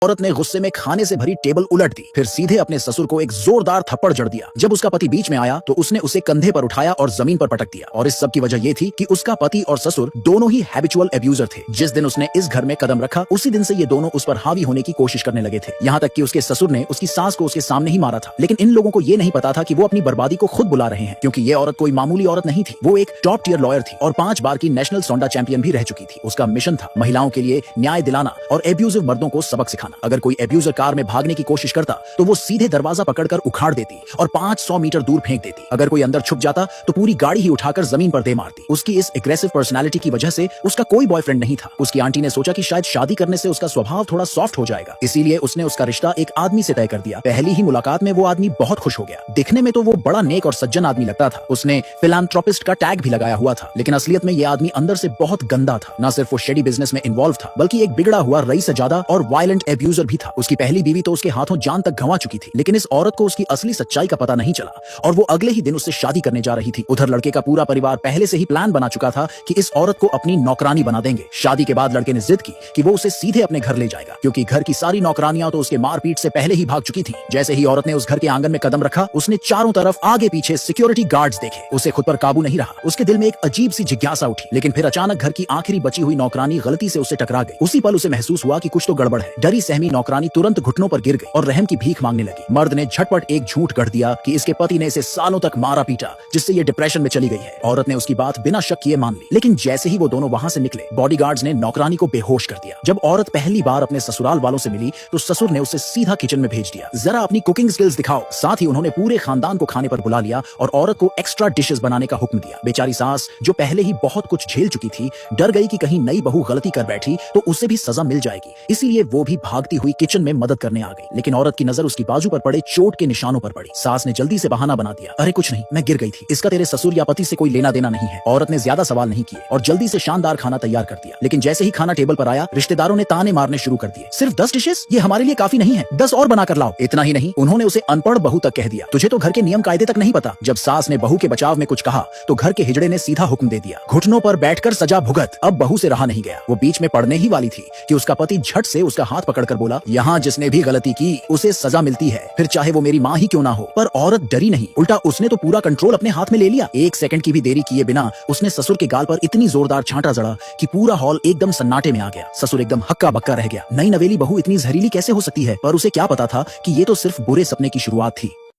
औरत ने गुस्से में खाने से भरी टेबल उलट दी, फिर सीधे अपने ससुर को एक जोरदार थप्पड़ जड़ दिया। जब उसका पति बीच में आया तो उसने उसे कंधे पर उठाया और जमीन पर पटक दिया। और इस सब की वजह यह थी कि उसका पति और ससुर दोनों ही हैबिचुअल एब्यूजर थे। जिस दिन उसने इस घर में कदम रखा उसी दिन से ये दोनों उस पर हावी होने की कोशिश करने लगे थे। यहाँ तक कि उसके ससुर ने उसकी सास को उसके सामने ही मारा था। लेकिन इन लोगों को ये नहीं पता था कि वो अपनी बर्बादी को खुद बुला रहे हैं, क्योंकि ये औरत कोई मामूली औरत नहीं थी। वो एक टॉप टियर लॉयर थी और 5 बार की नेशनल सोंडा चैंपियन भी रह चुकी थी। उसका मिशन था महिलाओं के लिए न्याय दिलाना और एब्यूजिव मर्दों को सबक सिखाना। अगर कोई एब्यूजर कार में भागने की कोशिश करता तो वो सीधे दरवाजा पकड़कर उखाड़ देती और 500 मीटर दूर फेंक देती। अगर कोई अंदर छुप जाता तो पूरी गाड़ी ही उठाकर जमीन पर दे मारती। उसकी इस एग्रेसिव पर्सनालिटी की वजह से उसका कोई बॉयफ्रेंड नहीं था। उसकी आंटी ने सोचा कि शायद शादी करने से उसका स्वभाव थोड़ा सॉफ्ट हो जाएगा, इसीलिए उसने उसका रिश्ता एक आदमी से तय कर दिया। पहली ही मुलाकात में वो आदमी बहुत खुश हो गया। दिखने में तो वो बड़ा नेक और सज्जन आदमी लगता था। उसने फिलैंथ्रोपिस्ट का टैग भी लगाया हुआ था, लेकिन असलियत में ये आदमी अंदर से बहुत गंदा था। न सिर्फ वो शेडी बिजनेस में इन्वॉल्व था, बल्कि एक बिगड़ा हुआ रईस से ज्यादा और वायलेंट एब्यूजर भी था। उसकी पहली बीवी तो उसके हाथों जान तक गंवा चुकी थी, लेकिन इस औरत को उसकी असली सच्चाई का पता नहीं चला और वो अगले ही दिन उससे शादी करने जा रही थी। उधर लड़के का पूरा परिवार पहले से ही प्लान बना चुका था कि इस औरत को अपनी नौकरानी बना देंगे। शादी के बाद लड़के ने जिद की कि वो उसे सीधे अपने घर ले जाएगा, क्योंकि घर की सारी नौकरानियां तो उसके मारपीट से पहले ही भाग चुकी थी। जैसे ही औरत ने उस घर के आंगन में कदम रखा, उसने चारों तरफ आगे पीछे सिक्योरिटी गार्ड्स देखे। उसे खुद पर काबू नहीं रहा। उसके दिल में एक अजीब सी जिज्ञासा उठी, लेकिन फिर अचानक घर की आखिरी बची हुई नौकरानी गलती से उससे टकरा गई। उसी पल उसे महसूस हुआ कि कुछ तो गड़बड़ है। डरी सहमी नौकरानी तुरंत घुटनों पर गिर गई और रहम की भीख मांगने लगी। मर्द ने झटपट एक झूठ गढ़ दिया कि इसके पति ने इसे सालों तक मारा पीटा, जिससे ये डिप्रेशन में चली गई है। औरत ने उसकी बात बिना शक किए मान ली, लेकिन जैसे ही वो दोनों वहां से निकले, बॉडीगार्ड्स ने नौकरानी को बेहोश कर दिया। जब औरत पहली बार अपने ससुराल वालों से मिली तो ससुर ने उसे सीधा किचन में भेज दिया। जरा अपनी कुकिंग स्किल्स दिखाओ। साथ ही उन्होंने पूरे खानदान को खाने पर बुला लिया और औरत को एक्स्ट्रा डिशेस बनाने का हुक्म दिया। बेचारी सास, जो पहले ही बहुत कुछ झेल चुकी थी, डर गई कि कहीं नई बहू गलती कर बैठी तो उसे भी सजा मिल जाएगी, इसीलिए वो भी भागती हुई किचन में मदद करने आ गई। लेकिन औरत की नजर उसकी बाजू पर पड़े चोट के निशानों पर पड़ी। सास ने जल्दी से बहाना बना दिया, अरे कुछ नहीं, मैं गिर गई थी, इसका तेरे ससुर या पति से कोई लेना देना नहीं है। औरत ने ज्यादा सवाल नहीं किए और जल्दी से शानदार खाना तैयार कर दिया। लेकिन जैसे ही खाना टेबल पर आया, रिश्तेदारों ने ताने मारने शुरू कर दिए। सिर्फ 10 डिशेस? ये हमारे लिए काफी नहीं है, 10 और बना कर लाओ। इतना ही नहीं, उन्होंने उसे अनपढ़ बहू तक कह दिया। तुझे तो घर के नियम कायदे तक नहीं पता। जब सास ने बहू के बचाव में कुछ कहा तो घर के हिजड़े ने सीधा हुक्म दे दिया, घुटनों पर बैठकर सजा भुगत। अब बहू से रहा नहीं गया। वो बीच में पड़ने ही वाली थी कि उसका पति झट से उसका हाथ पकड़कर बोला, यहाँ जिसने भी गलती की उसे सजा मिलती है, फिर चाहे वो मेरी माँ ही क्यों ना हो। पर औरत डरी नहीं, उल्टा उसने तो पूरा कंट्रोल अपने हाथ में ले लिया। 1 सेकंड की भी देरी किए बिना उसने ससुर के गाल पर इतनी जोरदार छांटा जड़ा कि पूरा हॉल एकदम सन्नाटे में आ गया। ससुर एकदम हक्का बक्का रह गया। नई नवेली बहू इतनी जहरीली कैसे हो सकती है? पर उसे क्या पता था कि ये तो सिर्फ बुरे सपने की शुरुआत थी।